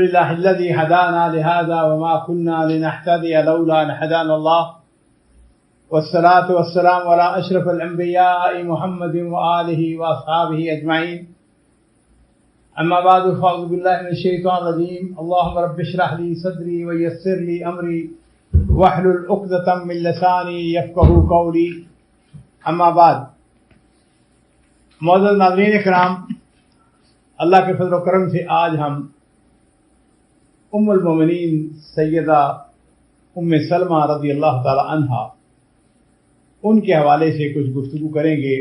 لله الذي هدانا لهذا وما كنا لنهتدي لولا أن هدانا الله والصلاة والسلام على أشرف الأنبياء محمد وآله وأصحابه أجمعين أما بعد فأعوذ بالله من الشيطان الرجيم اللهم رب اشرح لي صدري ويسر لي أمري واحلل عقدة من لساني يفقهوا قولي اما بعد. معزز ناظرین کرام، اللہ کے فضل و کرم سے آج ہم ام المومنین سیدہ ام سلمہ رضی اللہ تعالی عنہا ان کے حوالے سے کچھ گفتگو کریں گے.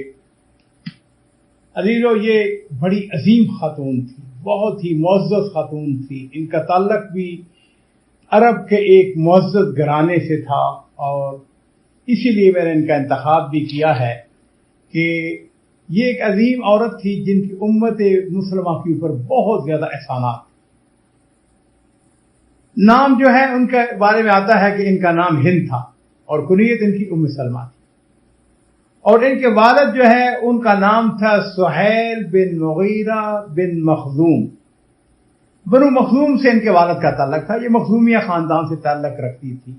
عزیزو، یہ بڑی عظیم خاتون تھی، بہت ہی معزز خاتون تھی. ان کا تعلق بھی عرب کے ایک معزز گھرانے سے تھا اور اسی لیے میں نے ان کا انتخاب بھی کیا ہے کہ یہ ایک عظیم عورت تھی جن کی امت مسلمہ کے اوپر بہت زیادہ احسانات. نام جو ہے ان کے بارے میں آتا ہے کہ ان کا نام ہند تھا اور کنیت ان کی ام سلمہ تھی، اور ان کے والد جو ہے ان کا نام تھا سہیل بن مغیرہ بن مخزوم. بنو مخزوم سے ان کے والد کا تعلق تھا. یہ مخزومیہ خاندان سے تعلق رکھتی تھی.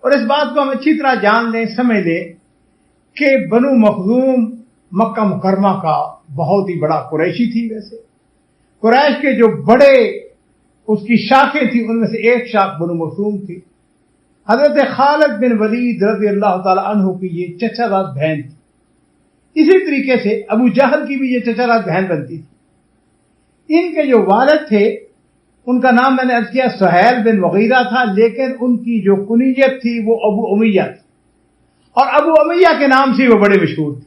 اور اس بات کو ہم اچھی طرح جان لیں، سمجھ لیں کہ بنو مخزوم مکہ مکرمہ کا بہت ہی بڑا قریشی تھی. ویسے قریش کے جو بڑے اس کی شاخیں تھیں ان میں سے ایک شاخ بنو مخزوم تھی. حضرت خالد بن ولید رضی اللہ تعالی عنہ کی یہ چچا زاد بہن تھی. اسی طریقے سے ابو جہل کی بھی یہ چچا زاد بہن بنتی تھی. ان کے جو والد تھے ان کا نام میں نے عرض کیا سہیل بن مغیرہ تھا، لیکن ان کی جو کنیت تھی وہ ابو امیہ تھی، اور ابو امیہ کے نام سے وہ بڑے مشہور تھے.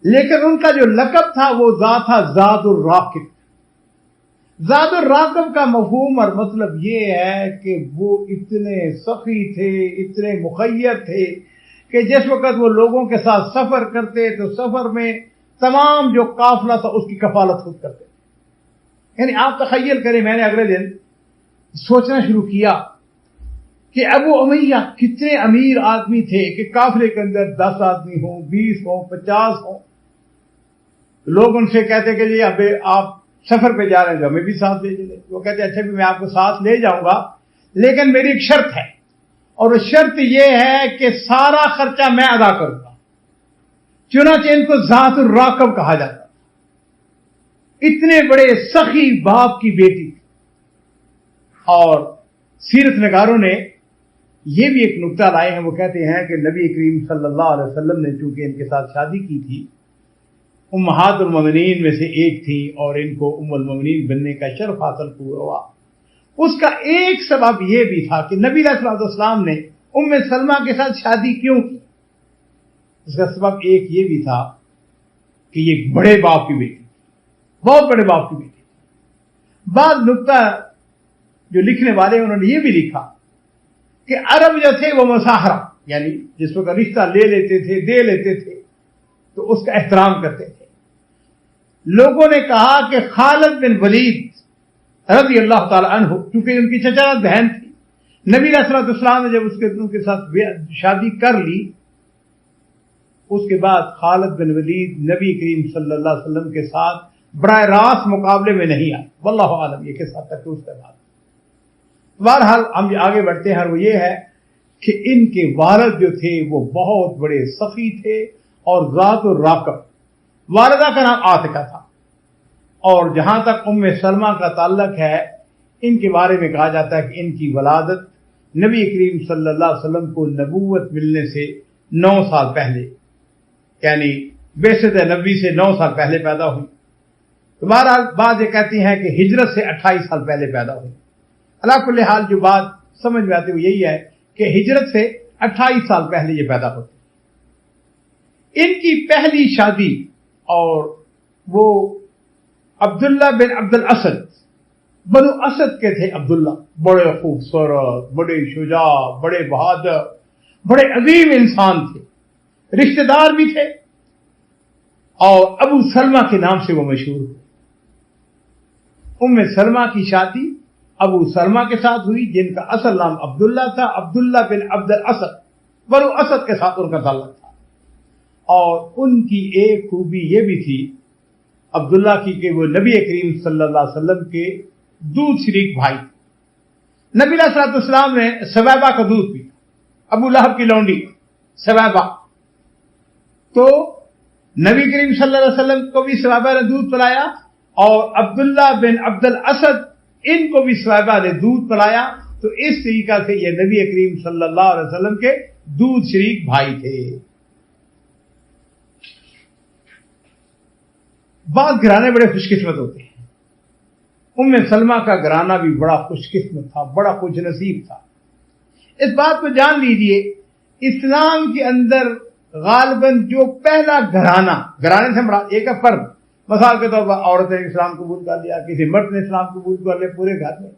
لیکن ان کا جو لقب تھا وہ تھا ذات الراقب. ذات الراقب کا مفہوم اور مطلب یہ ہے کہ وہ اتنے سخی تھے، اتنے مخیر تھے کہ جس وقت وہ لوگوں کے ساتھ سفر کرتے تو سفر میں تمام جو قافلہ تھا اس کی کفالت خود کرتے. یعنی آپ تخیل کریں، میں نے اگلے دن سوچنا شروع کیا کہ ابو امیہ کتنے امیر آدمی تھے کہ قافلے کے اندر 10 آدمی ہوں، 20 ہوں، 50 ہوں. لوگ ان سے کہتے کہ جی اب آپ سفر پہ جا رہے ہیں تو ہمیں بھی ساتھ لے چلے. وہ کہتے اچھا بھی میں آپ کو ساتھ لے جاؤں گا، لیکن میری ایک شرط ہے، اور وہ شرط یہ ہے کہ سارا خرچہ میں ادا کروں گا. چنانچہ ان کو ذات الراقب کہا جاتا. اتنے بڑے سخی باپ کی بیٹی. اور سیرت نگاروں نے یہ بھی ایک نکتہ لائے ہیں، وہ کہتے ہیں کہ نبی کریم صلی اللہ علیہ وسلم نے چونکہ ان کے ساتھ شادی کی تھی، امہات المومنین میں سے ایک تھی اور ان کو ام المومنین بننے کا شرف حاصل ہوا. اس کا ایک سبب یہ بھی تھا کہ نبی علیہ الصلوۃ والسلام نے ام سلمہ کے ساتھ شادی کیوں کی. اس کا سبب ایک یہ بھی تھا کہ یہ بڑے باپ کی بیٹی، بہت بڑے باپ کی بیٹی. بعض نکتہ جو لکھنے والے انہوں نے یہ بھی لکھا کہ عرب جو تھے وہ مساہرہ، یعنی جس وقت رشتہ لے لیتے تھے، دے لیتے تھے تو اس کا احترام کرتے تھے. لوگوں نے کہا کہ خالد بن ولید رضی اللہ تعالی عنہ کیونکہ ان کی چچا بہن تھی، نبی علیہ الصلوۃ والسلام نے جب ان کے ساتھ شادی کر لی، اس کے بعد خالد بن ولید نبی کریم صلی اللہ علیہ وسلم کے ساتھ براہ راست مقابلے میں نہیں آئے. واللہ عالم یہ کس حد تک درست ہے بات. بہرحال ہم آگے بڑھتے ہیں، وہ یہ ہے کہ ان کے والد جو تھے وہ بہت بڑے سخی تھے اور ذات الراقب. والدہ کا نام عاتقہ تھا. اور جہاں تک ام سلمہ کا تعلق ہے، ان کے بارے میں کہا جاتا ہے کہ ان کی ولادت نبی کریم صلی اللہ علیہ وسلم کو نبوت ملنے سے 9 سال پہلے، یعنی بعثت نبوی سے 9 سال پہلے پیدا ہوئی. تو بہرحال بعض یہ کہتی ہیں کہ ہجرت سے 28 سال پہلے پیدا ہوئی. علا کل حال جو بات سمجھ میں آتی ہے وہ یہی ہے کہ ہجرت سے 28 سال پہلے یہ پیدا ہوتی. ان کی پہلی شادی، اور وہ عبداللہ بن عبد الاسد، بنو اسد کے تھے. عبداللہ بڑے خوبصورت، بڑے شجاع، بڑے بہادر، بڑے عظیم انسان تھے، رشتہ دار بھی تھے، اور ابو سلمہ کے نام سے وہ مشہور ہوئے. ام سلمہ کی شادی ابو سلمہ کے ساتھ ہوئی جن کا اصل نام عبداللہ تھا. عبداللہ بن عبد الاسد، بنو اسد کے ساتھ ان کا تعلق تھا. اور ان کی ایک خوبی یہ بھی تھی عبداللہ کی کہ وہ نبی کریم صلی اللہ علیہ وسلم کے दूध शरीक भाई। नबी अलैहिस्सलाम ने सवैबा का दूध पिया, अबू लहब की लौंडी सवैबा। तो नबी करीम सल्लल्लाहु अलैहि वसल्लम को भी सवैबा ने दूध पिलाया और अब्दुल्ला बिन अब्दुल असद इनको भी सवैबा ने दूध पिलाया। तो इस तरीका से ये नबी करीम सल्लल्लाहु अलैहि वसल्लम के दूध शरीक भाई थे। बाद घराने बड़े खुशकिस्मत होते हैं। उम्मे सलमा का घराना भी बड़ा खुशकिस्मत था, बड़ा खुश नसीब था। इस बात को जान लीजिए, इस्लाम के अंदर गालिबन जो पहला घराने से बड़ा एक फर्द, मिसाल के तौर पर औरत ने इस्लाम कबूल कर लिया, किसी मर्द ने इस्लाम कबूल कर लिया, पूरे घर में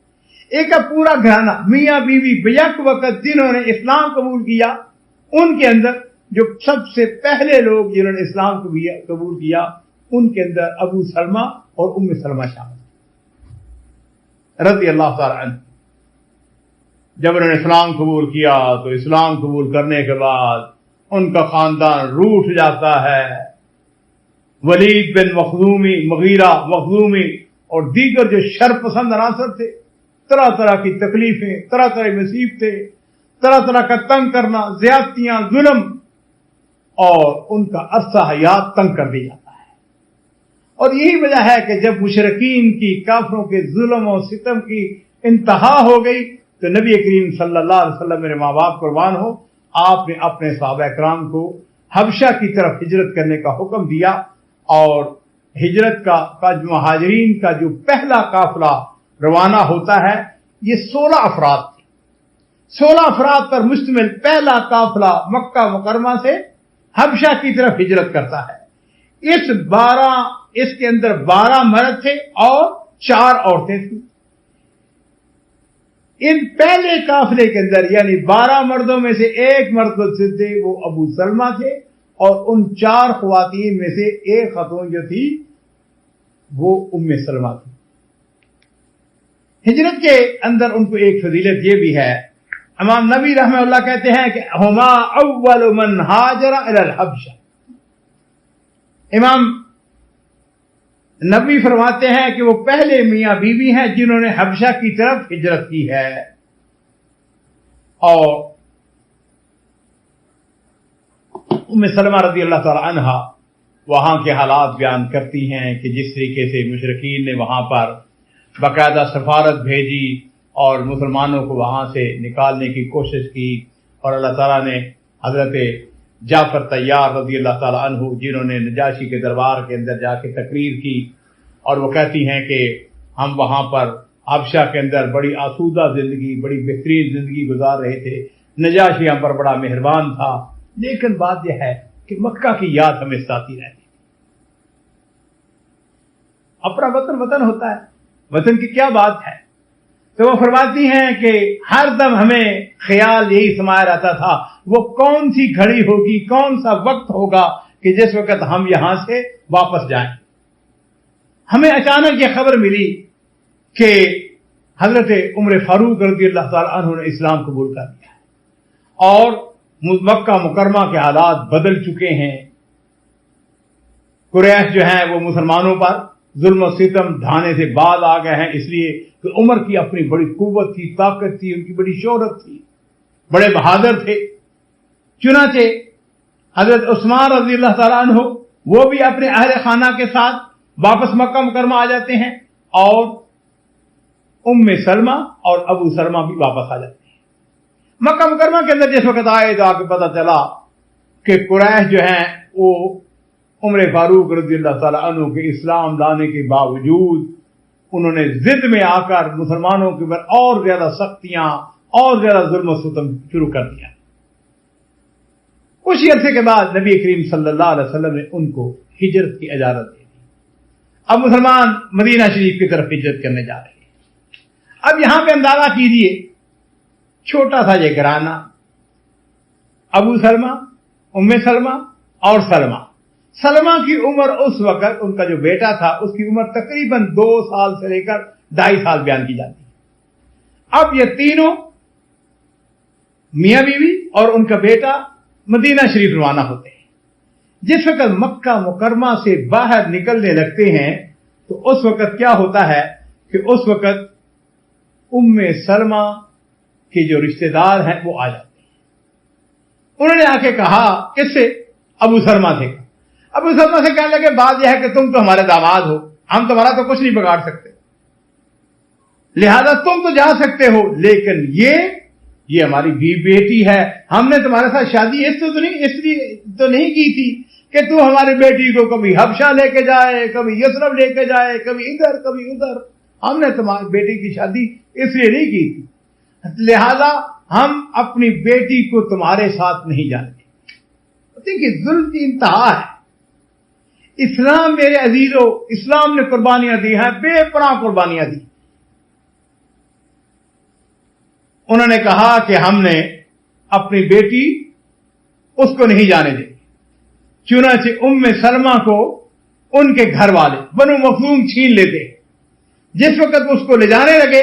एक पूरा घराना मियाँ बीवी बेयक वक्त जिन्होंने इस्लाम कबूल किया, उनके अंदर जो सबसे पहले लोग जिन्होंने इस्लाम कबूल किया उनके अंदर अबू सलमा और उम्मे सलमा शामिल रज़ी अल्लाह ताला अन्हा। जब उन्होंने इस्लाम कबूल किया तो इस्लाम कबूल करने के बाद उनका खानदान रूठ जाता है। वलीद बिन मुगीरा मखज़ूमी और दीगर जो शरपसंद अनासर थे, तरह तरह की तकलीफें, तरह तरह की मुसीबतें, तरह तरह का तंग करना, ज्यादतियां, जुल्म, और उनका अरसा हयात तंग कर दिया जाता है। और यही वजह है कि जब मुशरिकीन की, काफिरों के जुल्म और सितम की इंतहा हो गई तो नबी करीम सल्लल्लाहु अलैहि वसल्लम, मेरे माँ बाप कुर्बान हो, आपने अपने सहाबा किराम को हबशा की तरफ हिजरत करने का हुक्म दिया। और हिजरत का मुहाजिरीन का जो पहला काफिला रवाना होता है, ये 16 अफराद थे। 16 अफराद पर मुश्तमिल पहला काफिला मक्का मुकरमा से हबशा की तरफ हिजरत करता है। इसके अंदर 12 मर्द थे और 4 औरतें थी। इन पहले काफिले के अंदर यानी 12 मर्दों में से एक मर्द थे, वो अबू सलमा थे, और उन 4 ख्वातीन में से एक खातून जो थी वो उम्मे सलमा थी। हिजरत के अंदर उनको एक फजीलत ये भी है, इमाम नबी रहमतुल्लाह कहते हैं कि हुमा अव्वल मन हाजरा इलल हबशा। इमाम नबी फरमाते हैं कि वो पहले मियां बीवी हैं जिन्होंने हबशा की तरफ हिजरत की है। और उम्मे सलमा रज़ी अल्लाह ताला अन्हा वहां के हालात बयान करती हैं कि जिस तरीके से मुशरिकीन ने वहां पर बाकायदा सफारत भेजी और मुसलमानों को वहां से निकालने की कोशिश की, और अल्लाह ताला ने हजरत जाफर तैयार रज़ी अल्लाह ताला अन्हु जिन्होंने नजाशी के दरबार के अंदर जाके तकरीर की, और वो कहती हैं कि हम वहां पर हबशा के अंदर बड़ी आसूदा जिंदगी, बड़ी बेहतरीन जिंदगी गुजार रहे थे, नजाशी हम पर बड़ा मेहरबान था, लेकिन बात यह है कि मक्का की याद हमें सताती रहती। अपना वतन वतन होता है, वतन की क्या बात है। तो वो फरमाती हैं कि हर दम हमें ख्याल यही समाया रहता था, वो कौन सी घड़ी होगी, कौन सा वक्त होगा कि जिस वक्त हम यहां से वापस जाएं। हमें अचानक ये खबर मिली कि हजरत उमर फारूक रज़ी अल्लाह ताला अन्हु ने इस्लाम कबूल कर लिया है और मक्का मुकरमा के हालात बदल चुके हैं। कुरैश जो है वो मुसलमानों पर जुल्म सितम ढाने से बाज आ गए हैं, इसलिए कि उमर की अपनी बड़ी कुव्वत थी, ताकत थी, उनकी बड़ी शोहरत थी, बड़े बहादुर थे। चुनाचे हजरत उस्मान रज़ी अल्लाह ताला अन्हु वो भी अपने अहले खाना के साथ वापस मक्का मुकरमा आ जाते हैं, और उम्मे सलमा और अबू सलमा भी वापस आ जाते हैं। मक्का मुकरमा के अंदर जिस वक्त आए तो आके पता चला कि कुरैश जो हैं वो उमर फारूक रज़ी अल्लाह ताला अन्हु के इस्लाम लाने के बावजूद उन्होंने जिद में आकर मुसलमानों के ऊपर और ज्यादा सख्तियां और ज्यादा जुल्म सितम शुरू कर दिया। कुछ अरसे के बाद नबी करीम सल्लल्लाहु अलैहि वसल्लम ने उनको हिजरत की इजाजत दे दी। अब मुसलमान मदीना शरीफ की तरफ हिजरत करने जा रहे हैं। अब यहां पे अंदाजा कीजिए, छोटा सा ये घराना, अबू सलमा, उम्मे सलमा और सलमा की उम्र उस वक्त, उनका जो बेटा था उसकी उम्र तकरीबन 2 साल से लेकर 2.5 साल बयान की जाती है। अब ये तीनों मियां बीवी और उनका बेटा मदीना शरीफ रवाना होते हैं। जिस वक्त मक्का मुकरमा से बाहर निकलने लगते हैं तो उस वक्त क्या होता है कि उस वक्त उम्मे सलमा के जो रिश्तेदार हैं वो आ जाते हैं। उन्होंने आके कहा, किससे? अबू सलमा से। अबू सलमा से कहने लगे, बात यह है कि तुम तो हमारे दामाद हो, हम तुम्हारा तो कुछ नहीं बिगाड़ सकते, लिहाजा तुम तो जा सकते हो, लेकिन ये हमारी बेटी है, हमने तुम्हारे साथ शादी इसलिए तो नहीं की थी कि तू हमारी बेटी को कभी हबशा लेके जाए, कभी यसरफ लेके जाए, कभी इधर कभी उधर। हमने तुम्हारी बेटी की शादी इसलिए नहीं की थी, लिहाजा हम अपनी बेटी को तुम्हारे साथ नहीं जाएंगे। देखिए, जुल्म की इंतहा है। इस्लाम मेरे अजीजों, इस्लाम ने कुर्बानियां दी हैं, बेपनाह कुर्बानियां दी। उन्होंने कहा कि हमने अपनी बेटी उसको नहीं जाने दी। चुनांचे उम्मे सलमा को उनके घर वाले बनु मखजूम छीन लेते। जिस वक्त उसको ले जाने लगे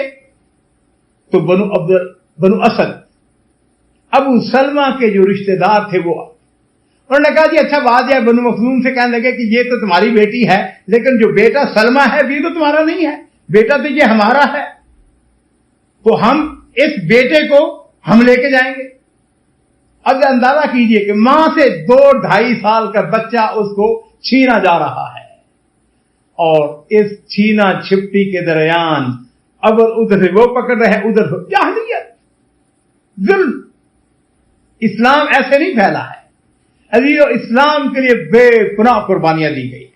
तो बनु असद, अबू सलमा के जो रिश्तेदार थे वो, उन्होंने कहा, जी अच्छा बात है। बनु मखजूम से कहने लगे कि ये तो तुम्हारी बेटी है, लेकिन जो बेटा सलमा है ये तो तुम्हारा नहीं है, बेटा तो ये हमारा है, तो हम इस बेटे को हम लेके जाएंगे। अब अंदाजा कीजिए कि मां से 2-2.5 साल का बच्चा उसको छीना जा रहा है, और इस छीना छिपटी के दरमियान अब उधर से वो पकड़ रहे हैं, उधर से जाहिलियत, जुल्म। इस्लाम ऐसे नहीं फैला है अजीजों, इस्लाम के लिए बेपनाह कुर्बानियां दी गई है।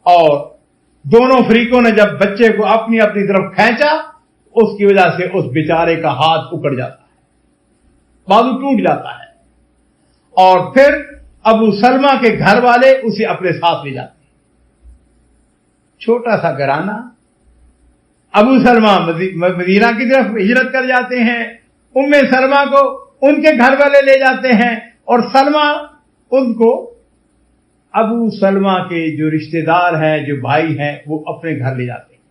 और दोनों फरीकों ने जब बच्चे को अपनी अपनी तरफ खींचा, उसकी वजह से उस बेचारे का हाथ उकड़ जाता है, बाजू टूट जाता है, और फिर अबू सलमा के घर वाले उसे अपने साथ ले जाते हैं। छोटा सा घराना, अबू सलमा मदीना की तरफ हिजरत कर जाते हैं, उम्मे सलमा को उनके घर वाले ले जाते हैं, और सलमा उनको अबू सलमा के जो रिश्तेदार हैं, जो भाई हैं, वो अपने घर ले जाते हैं।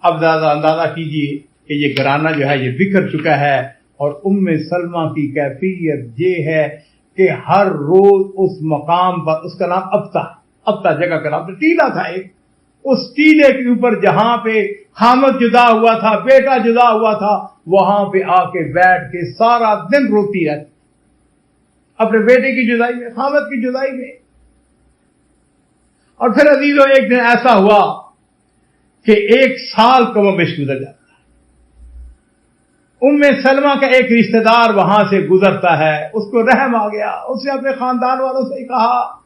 अब अंदाजा कीजिए कि ये घराना जो है ये बिखर चुका है, और उम्मे सलमा की कैफियत ये है कि हर रोज उस मकाम पर, उसका नाम अब्ता जगह का नाम, टीला था एक, उस टीले के ऊपर जहां पे हामद जुदा हुआ था, बेटा जुदा हुआ था, वहां पे आके बैठ के सारा दिन रोती रहती, अपने बेटे की जुदाई में, हामद की जुदाई में। और फिर अजीजों, एक दिन ऐसा हुआ कि 1 साल कमोबेश गुजर जाता है। उम्मे सलमा का एक रिश्तेदार वहां से गुजरता है, उसको रहम आ गया, उसने अपने खानदान वालों से कहा,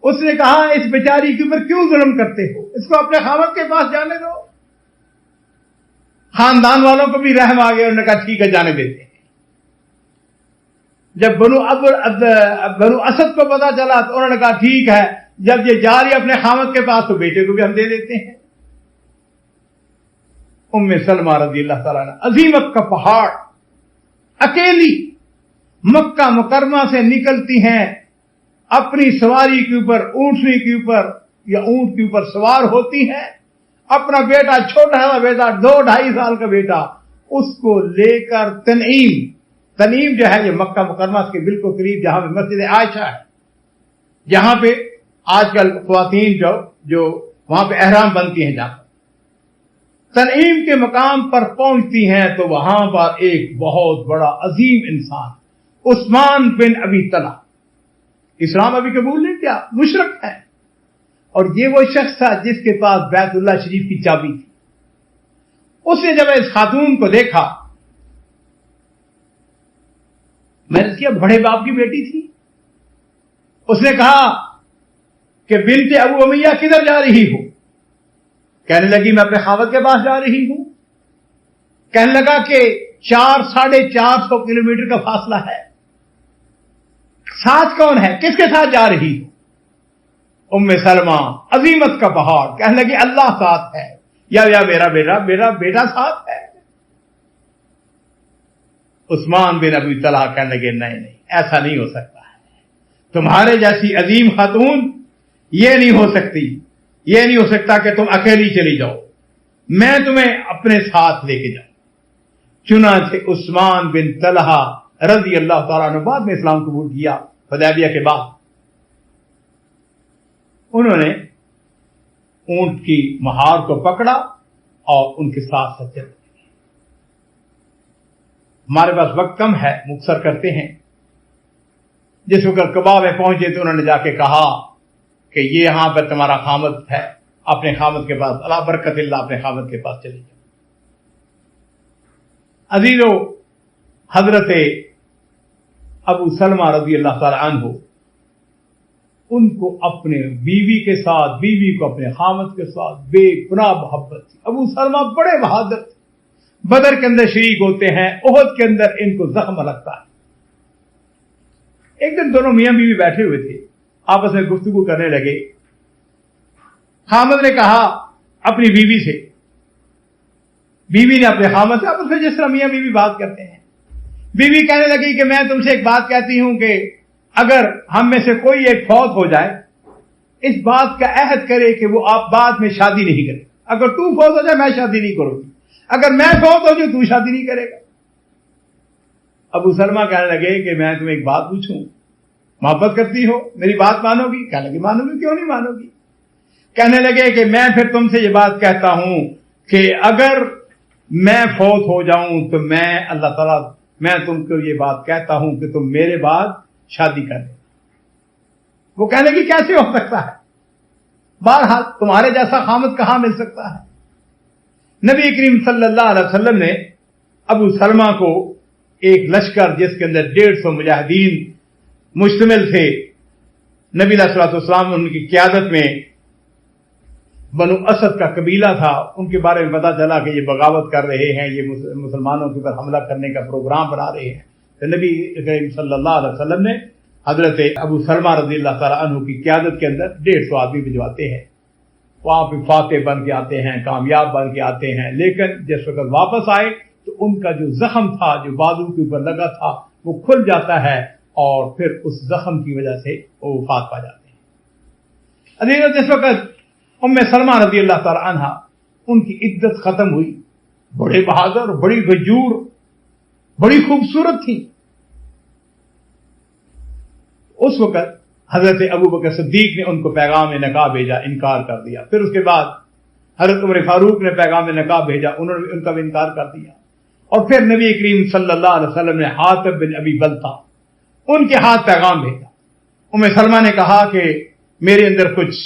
उसने कहा, इस बेचारी के ऊपर क्यों जुल्म करते हो, इसको अपने खामद के पास जाने दो। खानदान वालों को भी रहम आ गया, उन्होंने कहा ठीक है, जाने देते हैं। जब बनु असद को पता चला तो उन्होंने कहा ठीक है, जब ये जा रही है अपने खामद के पास तो बेटे को भी हम दे देते हैं। उम्मे सलमा रज़ी अल्लाह तआला अन्हा, अजीमत का पहाड़, अकेली मक्का मुकरमा से निकलती हैं, अपनी सवारी के ऊपर, ऊंटनी के ऊपर या ऊंट के ऊपर सवार होती हैं, अपना बेटा, छोटा सा बेटा, 2-2.5 साल का बेटा, उसको लेकर तनीम जो है ये मक्का मुकरमा के बिल्कुल करीब, जहां पे मस्जिद आयशा है, जहां पे आजकल ख्वातीन जो वहां पे एहराम बनती हैं, जहां तनीम के मकाम पर पहुंचती हैं तो वहां पर एक बहुत बड़ा अजीम इंसान, उस्मान बिन अबी तलहा, इस्लाम अभी कबूल नहीं किया, मुशरिक है, और ये वो शख्स था जिसके पास बैतुल्लाह शरीफ की चाबी थी। उसने जब इस खातून को देखा, मैंने किया बड़े बाप की बेटी थी, उसने कहा कि बिन्ते अबू उमैया किधर जा रही हो? कहने लगी मैं अपने खावत के पास जा रही हूं। कहने लगा कि 400-450 किलोमीटर का फासला है, साथ कौन है, किसके साथ जा रही हो? उम्मे सलमा, अजीमत का पहाड़, कहने लगी अल्लाह साथ है, या मेरा बेटा साथ है। उस्मान बिन अबी तलहा कहने लगे नहीं, ऐसा नहीं हो सकता है, तुम्हारे जैसी अजीम खातून ये नहीं हो सकती, ये नहीं हो सकता कि तुम अकेली चली जाओ, मैं तुम्हें अपने साथ लेके जाऊं। चुनांचे उस्मान बिन तलहा रज़ी अल्लाह तआला अन्हु बाद में इस्लाम कबूल किया, हुदैबिया के बाद। उन्होंने ऊंट की महार को पकड़ा اور ان کے ساتھ سچے رہے۔ ہمارے پاس وقت کم ہے، مختصر کرتے ہیں۔ جس وقت قباء میں پہنچے تو انہوں نے جا کے کہا کہ یہ یہاں پر تمہارا خامد ہے، اپنے خامد کے پاس، اللہ برکت اللہ، اپنے خامد کے پاس چلے جاؤ۔ عزیزو، حضرت ابو سلمہ رضی اللہ تعالی عنہ، ان کو اپنے بیوی کے ساتھ، بیوی کو اپنے خامد کے ساتھ بے پناہ محبت تھی۔ ابو سلمہ بڑے بہادر تھے، بدر کے اندر شریک ہوتے ہیں، احد کے اندر ان کو زخم لگتا ہے۔ ایک دن دونوں میاں بیوی بیٹھے ہوئے تھے، آپس میں گفتگو کرنے لگے۔ خامد نے کہا اپنی بیوی سے، بیوی نے اپنے خامد سے، آپس میں جس طرح میاں بیوی بات کرتے ہیں۔ بیوی کہنے لگی کہ میں تم سے ایک بات کہتی ہوں کہ اگر ہم میں سے کوئی ایک فوت ہو جائے، اس بات کا عہد کرے کہ وہ آپ بعد میں شادی نہیں کرے۔ اگر تو فوت ہو جائے میں شادی نہیں کروں گی، اگر میں فوت ہو جاؤں تو شادی نہیں کرے گا۔ ابو سلمہ کہنے لگے کہ میں تمہیں ایک بات پوچھوں، محبت کرتی ہو، میری بات مانو گی؟ کہنے لگے مانو گی، کیوں نہیں مانو گی؟ کہنے لگے کہ میں پھر تم سے یہ بات کہتا ہوں کہ اگر میں فوت ہو جاؤں تو میں اللہ تعالیٰ، میں تم کو یہ بات کہتا ہوں کہ تم میرے بعد شادی کر لیں۔ وہ کہنے لگی کیسے ہو سکتا ہے؟ بہرحال تمہارے جیسا خامد کہاں مل سکتا ہے؟ نبی کریم صلی اللہ علیہ وسلم نے ابو سلمہ کو ایک لشکر جس کے اندر 150 مجاہدین مشتمل تھے، نبی علیہ الصلوۃ والسلام ان کی قیادت میں بنو اسد کا قبیلہ تھا، ان کے بارے میں پتا چلا کہ یہ بغاوت کر رہے ہیں، یہ مسلمانوں کے اوپر حملہ کرنے کا پروگرام بنا رہے ہیں۔ تو نبی کریم صلی اللہ علیہ وسلم نے حضرت ابو سلمہ رضی اللہ تعالیٰ عنہ کی قیادت کے اندر 150 آدمی بھجواتے ہیں، وہاں پہ فاتح بن کے آتے ہیں، کامیاب بن کے آتے ہیں، لیکن جس وقت واپس آئے تو ان کا جو زخم تھا، جو بازو کے اوپر لگا تھا، وہ کھل جاتا ہے اور پھر اس زخم کی وجہ سے وہ وفات پا جاتے ہیں۔ عزیزو، جس وقت ام سلمہ رضی اللہ تعالی عنہ ان کی عدت ختم ہوئی، بڑے بہادر، بڑی غیور، بڑی خوبصورت تھی، اس وقت حضرت ابو بکر صدیق نے ان کو پیغام نکاح بھیجا، انکار کر دیا۔ پھر اس کے بعد حضرت عمر فاروق نے پیغام نکاح بھیجا، انہوں نے ان کا بھی انکار کر دیا۔ اور پھر نبی کریم صلی اللہ علیہ وسلم نے حاطب بن ابی بلتہ، ان کے ہاتھ پیغام بھیجا۔ ام سلمہ نے کہا کہ میرے اندر کچھ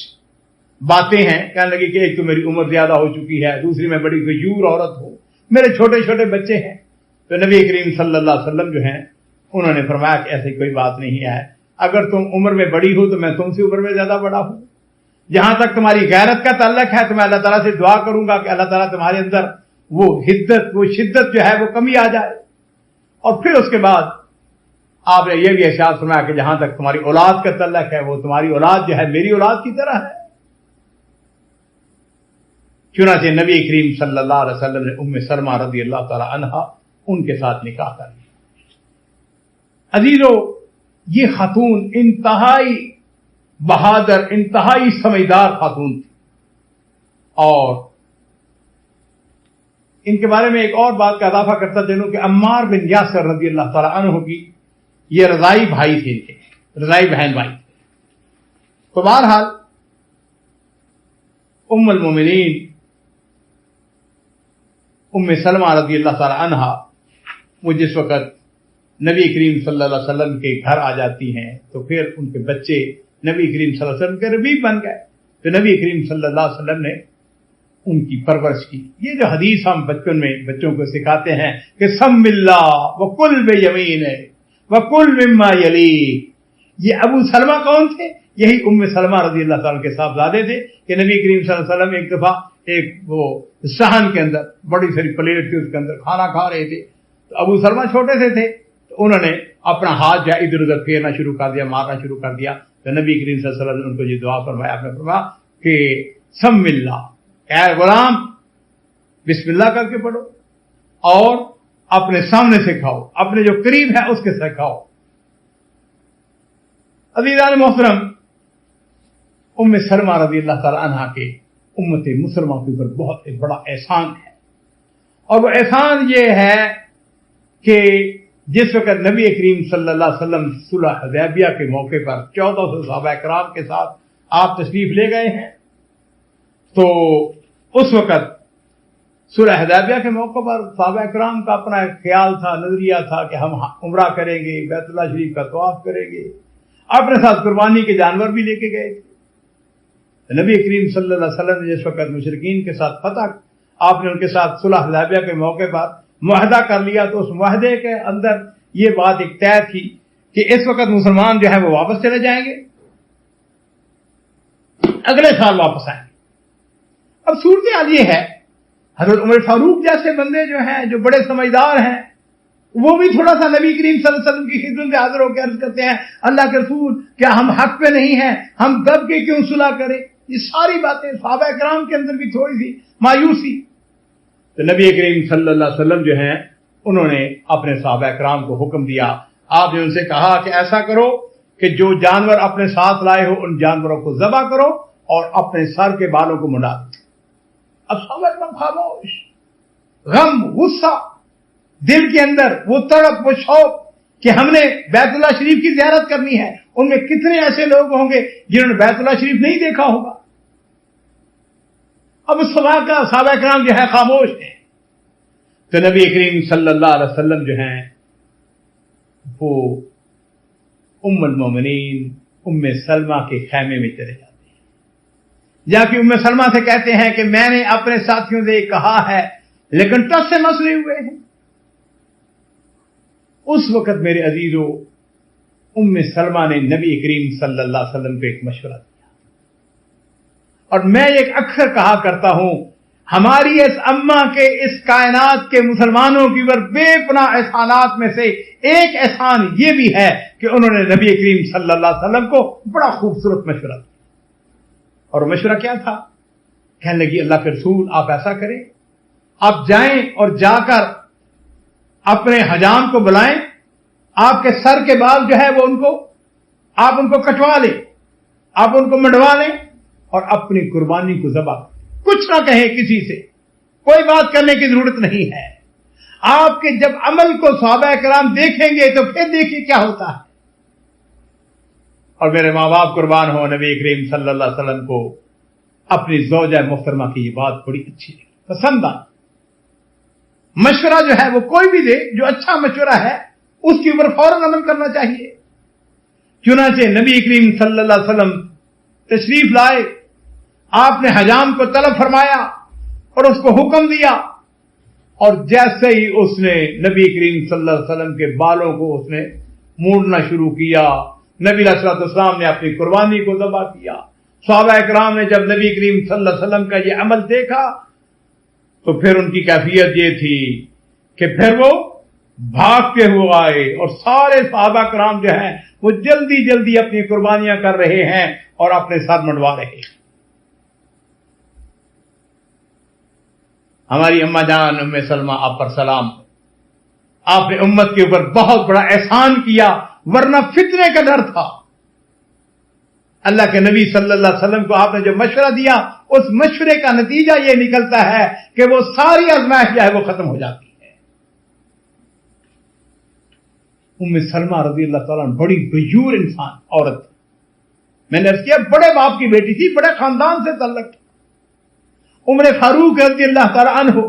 باتیں ہیں، کہنے لگی کہ ایک تو میری عمر زیادہ ہو چکی ہے، دوسری میں بڑی غیور عورت ہوں، میرے چھوٹے چھوٹے بچے ہیں۔ تو نبی کریم صلی اللہ علیہ وسلم جو ہیں انہوں نے فرمایا کہ ایسی کوئی بات نہیں ہے، اگر تم عمر میں بڑی ہو تو میں تم سے عمر میں زیادہ بڑا ہوں۔ جہاں تک تمہاری غیرت کا تعلق ہے تو میں اللہ تعالیٰ سے دعا کروں گا کہ اللہ تعالیٰ تمہارے اندر وہ حدت، وہ شدت جو ہے وہ کمی آ جائے۔ اور پھر اس کے بعد آپ نے یہ بھی ارشاد فرمایا کہ جہاں تک تمہاری اولاد کا تعلق ہے، وہ تمہاری اولاد جو ہے میری اولاد کی طرح ہے۔ چنانچہ نبی کریم صلی اللہ علیہ وسلم نے ام سلمہ رضی اللہ تعالی عنہا ان کے ساتھ نکاح کر لیا۔ عزیزو، یہ خاتون انتہائی بہادر، انتہائی سمجھدار خاتون تھی، اور ان کے بارے میں ایک اور بات کا اضافہ کرتا چلوں کہ عمار بن یاسر رضی اللہ تعالی عنہ کی یہ رضائی بھائی تھے، ان کے رضائی بہن بھائی تھے۔ تو بہرحال ام المومنین ام سلمہ رضی اللہ تعالی عنہا وہ جس وقت نبی کریم صلی اللہ علیہ وسلم کے گھر آ جاتی ہیں تو پھر ان کے بچے نبی کریم صلی اللہ علیہ وسلم کے ربیب بن گئے۔ تو نبی کریم صلی اللہ علیہ وسلم نے ان کی پرورش کی۔ یہ جو حدیث ہم بچپن میں بچوں کو سکھاتے ہیں کہ سم اللہ وکل بیمین وکل مما یلی، یہ ابو سلمہ کون تھے؟ یہی ام سلمہ رضی اللہ تعالیٰ کے صاحبزادے تھے کہ نبی کریم صلی اللہ علیہ وسلم ایک دفعہ ایک وہ صحن کے اندر بڑی ساری پلیٹ تھی، اس کے اندر کھانا کھا رہے تھے، تو ابو سلمہ چھوٹے سے تھے، تو انہوں نے اپنا ہاتھ جو ہے ادھر ادھر پھیرنا شروع کر دیا، مارنا شروع کر دیا۔ تو نبی کریم صلی اللہ علیہ وسلم نے ان کو یہ دعا فرمایا، آپ نے فرمایا کہ سم اللہ، اے غلام بسم اللہ کر کے پڑھو اور اپنے سامنے سے کھاؤ، اپنے جو قریب ہے اس کے سے کھاؤ۔ عزیزان محترم، ام سلمہ رضی اللہ تعالی عنہا کے امت مسلمہ کے اوپر بہت ایک بڑا احسان ہے، اور وہ احسان یہ ہے کہ جس وقت نبی کریم صلی اللہ علیہ وسلم صلح حدیبیہ کے موقع پر 1400 صحابہ کرام کے ساتھ آپ تشریف لے گئے ہیں، تو اس وقت सुलह हुदैबिया के मौके पर सहाबा इकराम का अपना एक ख्याल था, नजरिया था कि हम उम्रा करेंगे, बैतुल्लाह शरीफ का तवाफ करेंगे, अपने साथ कुर्बानी के जानवर भी लेके गए थे। नबी करीम सल्लल्लाहु अलैहि वसल्लम ने जिस वक्त मुशरिकीन के साथ फतह, आपने उनके साथ सुलह हुदैबिया के मौके पर मुआहदा कर लिया, तो उस मुआहदे के अंदर ये बात एक तय थी कि इस वक्त मुसलमान जो है वो वापस चले जाएंगे, अगले साल वापस आएंगे। अब सूरत हाल ये है, हजरत उमर फारूक जैसे बंदे जो हैं, जो बड़े समझदार हैं, वो भी थोड़ा सा नबी करीम सल्लल्लाहु अलैहि वसल्लम की खिदमत में हाजिर होकर अर्ज करते हैं, अल्लाह के रसूल क्या हम हक पे नहीं हैं, हम दब के क्यों सुलह करें। ये सारी बातें सहाबा किराम के अंदर भी थोड़ी सी मायूसी। तो नबी करीम सल्लल्लाहु अलैहि वसल्लम जो हैं, उन्होंने अपने सहाबा किराम को हुक्म दिया, आपने उनसे कहा कि ऐसा करो कि जो जानवर अपने साथ लाए हो उन जानवरों को ज़बह करो और अपने सर के बालों को मुंडा दो। अब सहाबा किराम खामोश, गम, गुस्सा, दिल के अंदर वो तड़प, वो शौक कि हमने बैतुल्लाह शरीफ की ज़ियारत करनी है। उनमें कितने ऐसे लोग होंगे जिन्होंने बैतुल्लाह शरीफ नहीं देखा होगा। अब उस सवाल का सहाबा किराम जो है खामोश है। तो नबी करीम सल्लल्लाहु अलैहि वसल्लम जो हैं वो उम्मुल मोमिनीन उम्मे सलमा के खैमे में चले जाते हैं, जाके उम्मे सलमा से कहते हैं कि मैंने अपने साथियों से कहा है लेकिन टस से मसले हुए हैं। उस वक्त मेरे अजीजों, उम्मे सलमा ने नबी करीम सल्लल्लाहु अलैहि वसल्लम को एक मशवरा दिया, और मैं एक अक्सर कहा करता हूं, हमारी इस अम्मा के, इस कायनात के मुसलमानों की वर बेपनाह एहसानात में से एक एहसान ये भी है कि उन्होंने नबी करीम सल्लल्लाहु अलैहि वसल्लम को बड़ा खूबसूरत मशवरा दिया। और मशवरा क्या था? कहने लगी, अल्लाह के रसूल आप ऐसा करें, आप जाएं और जाकर अपने हजाम को बुलाएं, आपके सर के बाल जो है वो आप उनको कटवा लें, आप उनको मंडवा लें और अपनी कुर्बानी को ज़बह, कुछ ना कहें किसी से, कोई बात करने की जरूरत नहीं है। आपके जब अमल को सहाबा किराम देखेंगे तो फिर देखिए क्या होता है। और मेरे माँ बाप कुर्बान हो, नबी करीम सल्लल्लाहु अलैहि वसल्लम को अपनी ज़ौजा मुहतरमा की ये बात बड़ी अच्छी लगी, पसंद आई। मशवरा जो है वो कोई भी दे, जो अच्छा मशवरा है उसके ऊपर फौरन अमल करना चाहिए। चुनांचे नबी करीम सल्लल्लाहु अलैहि वसल्लम तशरीफ लाए, आपने हजाम को तलब फरमाया और उसको हुक्म दिया, और जैसे ही उसने नबी करीम सल्लल्लाहु अलैहि वसल्लम के बालों को उसने मोड़ना शुरू किया, नबी अलैहि सल्लम ने अपनी कुर्बानी को ज़बह किया। सहाबा किराम ने जब नबी करीम सल्लल्लाहु अलैहि वसल्लम का ये अमल देखा तो फिर उनकी कैफियत ये थी कि फिर वो भागते हुए आए, और सारे सहाबा किराम जो हैं वो जल्दी जल्दी अपनी कुर्बानियां कर रहे हैं और अपने सर मंडवा रहे हैं। हमारी अम्मा जान उम्मे सलमा, आप पर सलाम, आपने उम्मत के ऊपर बहुत बड़ा एहसान किया, वरना फितने का डर था। अल्लाह के नबी सल्लल्लाहु अलैहि वसल्लम को आपने जो मशवरा दिया, उस मशवरे का नतीजा यह निकलता है कि वो सारी आजमाइश जो है वो खत्म हो जाती है। उम्मे सलमा रज़ी अल्लाह तआला अन्हा बड़ी गयूर इंसान औरत, मैंने अर्ज़ किया बड़े बाप की बेटी थी, बड़े खानदान से तल्लक। उमर फारूक रज़ी अल्लाह तआला अन्हु,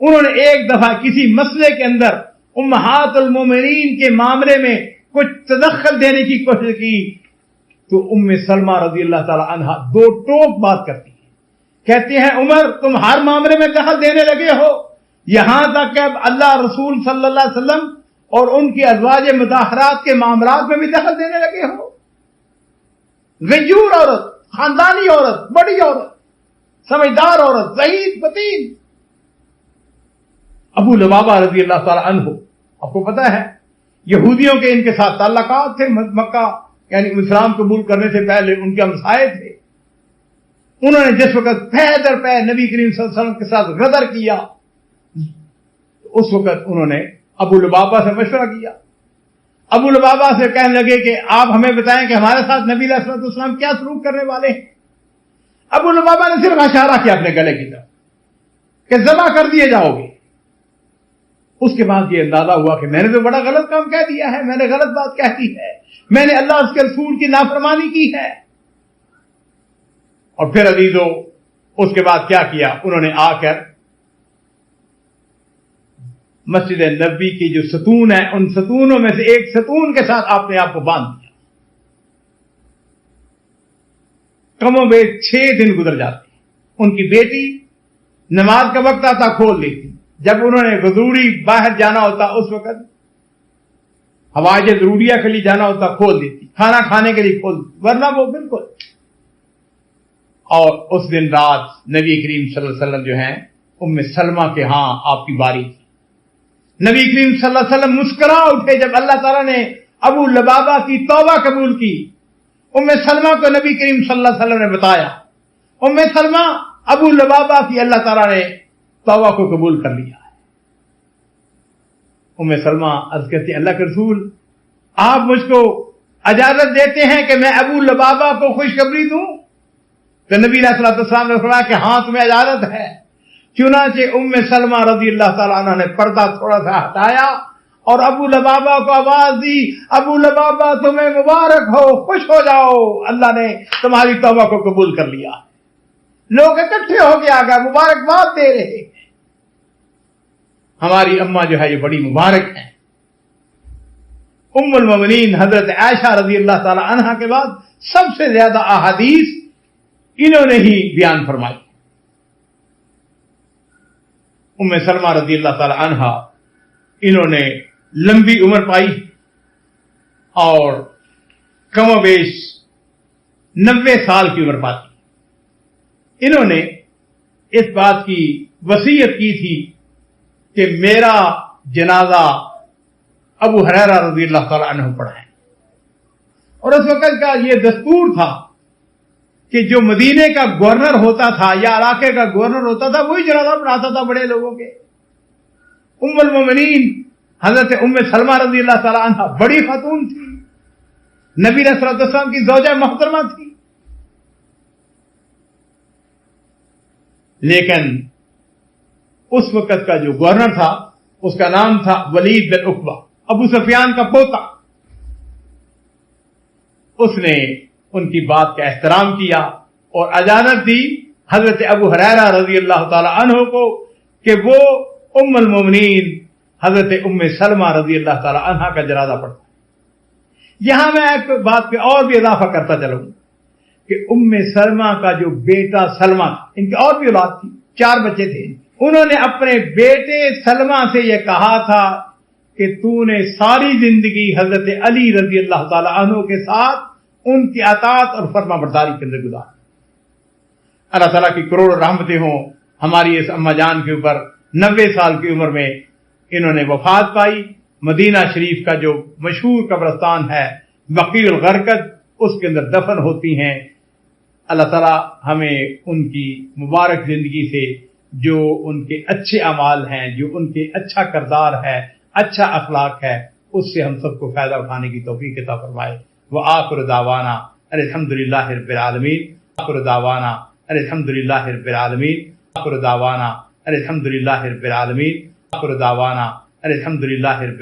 उन्होंने एक दफा किसी मसले के अंदर उम्महातुल मोमिनीन के मामले में कुछ तदख्खुल देने की कोशिश की, तो उम्मे सलमा रज़ी अल्लाह तआला अन्हा दो टोक बात करती है, कहती हैं उमर तुम हर मामले में दखल देने लगे हो, यहां तक कि अल्लाह रसूल सल्लल्लाहु अलैहि वसल्लम और उनकी अज़वाज मुताहरात के मामलात में भी दखल देने लगे हो। गयूर औरत, खानदानी औरत, बड़ी औरत, समझदार औरत, ज़हीद फतीन। अबू लुबाबा रज़ी अल्लाह तआला अन्हु, आपको पता है यहूदियों के इनके साथ ताल्लुकात थे, मक्का यानी इस्लाम कबूल करने से पहले उनके हमसाये थे। उन्होंने जिस वक्त पैर दर पैर नबी करीम सल्लल्लाहु अलैहि वसल्लम के साथ गदर किया, उस वक्त उन्होंने अबू लुबाबा से मशवरा किया। अबू लुबाबा से कहने लगे कि आप हमें बताएं कि हमारे साथ नबी अलैहि सल्लम क्या सलूक करने वाले हैं। अबू लुबाबा ने सिर्फ इशारा किया अपने गले की तरफ कि ज़बह कर दिए जाओगे। उसके बाद ये अंदाजा हुआ कि मैंने तो बड़ा गलत काम कह दिया है, मैंने गलत बात कह दी है, मैंने अल्लाह उसके रसूल की नाफरमानी की है। और फिर अजीजों उसके बाद क्या किया, उन्होंने आकर مسجد نبی کی جو ستون ہے ان ستونوں میں سے ایک ستون کے ساتھ آپ نے آپ کو باندھ دیا. کم و بیش 6 دن گزر جاتے. ان کی بیٹی نماز کا وقت آتا کھول لیتی. جب انہوں نے ضروری باہر جانا ہوتا اس وقت حوائج ضروریہ کے لیے جانا ہوتا کھول دیتی. کھانا کھانے کے لیے کھول دیتی. ورنہ وہ بالکل. اور اس دن رات نبی کریم صلی اللہ علیہ وسلم جو ہیں ام سلمہ کے ہاں آپ کی باری تھی. نبی کریم صلی اللہ علیہ وسلم مسکرا اٹھے جب اللہ تعالیٰ نے ابو لبابہ کی توبہ قبول کی. ام سلمہ کو نبی کریم صلی اللہ علیہ وسلم نے بتایا. ام سلمہ ابو لبابہ کی اللہ تعالیٰ نے توبہ کو قبول کر لیا ہے. ام سلمہ عرض کرتی اللہ کے رسول آپ مجھ کو اجازت دیتے ہیں کہ میں ابو لبابہ کو خوشخبری دوں؟ تو نبی علیہ الصلوۃ والسلام نے فرمایا کہ ہاں تمہیں اجازت ہے. چنانچہ ام سلمہ رضی اللہ تعالیٰ عنہ نے پردہ تھوڑا سا ہٹایا اور ابو لبابہ کو آواز دی ابو لبابہ تمہیں مبارک ہو خوش ہو جاؤ اللہ نے تمہاری توبہ کو قبول کر لیا. لوگ اکٹھے ہو کے آ گئے مبارکباد دے رہے ہیں. ہماری اماں جو ہے یہ بڑی مبارک ہیں. ام المومنین حضرت عائشہ رضی اللہ تعالی عنہا کے بعد سب سے زیادہ احادیث انہوں نے ہی بیان فرمائی. ام سلمہ رضی اللہ تعالی عنہا انہوں نے لمبی عمر پائی اور کم و بیش 90 سال کی عمر پاتی. انہوں نے اس بات کی وصیت کی تھی کہ میرا جنازہ ابو ہریرہ رضی اللہ تعالی عنہ پڑھائیں. اور اس وقت کا یہ دستور تھا کہ جو مدینے کا گورنر ہوتا تھا یا علاقے کا گورنر ہوتا تھا وہی جنازہ پڑھاتا تھا بڑے لوگوں کے. ام المومنین حضرت ام سلمہ رضی اللہ تعالی عنہ بڑی خاتون تھی. نبی علیہ الصلوۃ والسلام کی زوجہ محترمہ تھی. لیکن اس وقت کا جو گورنر تھا اس کا نام تھا ولید بن عقبہ ابو سفیان کا پوتا. اس نے ان کی بات کا احترام کیا اور اجازت دی حضرت ابو ہریرہ رضی اللہ تعالی عنہ کو کہ وہ ام المومنین حضرت ام سلمہ رضی اللہ تعالی عنہ کا جنازہ پڑھتا. یہاں میں ایک بات پہ اور بھی اضافہ کرتا چلوں کہ ام سلمہ کا جو بیٹا سلمہ تھا ان کی اور بھی اولاد تھی 4 بچے تھے. انہوں نے اپنے بیٹے سلمہ سے یہ کہا تھا کہ تو نے ساری زندگی حضرت علی رضی اللہ تعالی عنہ کے ساتھ ان کی اطاعت اور فرما برداری کے اندر گزار. اللہ تعالیٰ کی کروڑ رحمتیں ہوں ہماری اس اماں جان کے اوپر. 90 سال کی عمر میں انہوں نے وفات پائی. مدینہ شریف کا جو مشہور قبرستان ہے بقیع الغرقد اس کے اندر دفن ہوتی ہیں. اللہ تعالیٰ ہمیں ان کی مبارک زندگی سے جو ان کے اچھے اعمال ہیں جو ان کے اچھا کردار ہے اچھا اخلاق ہے اس سے ہم سب کو فائدہ اٹھانے کی توفیق عطا فرمائے. وآخر دعوانا الحمدللہ رب العالمین. آخر دعوانا الحمدللہ رب العالمین. آخر دعوانا الحمدللہ رب العالمین. آخر دعوانا الحمدللہ رب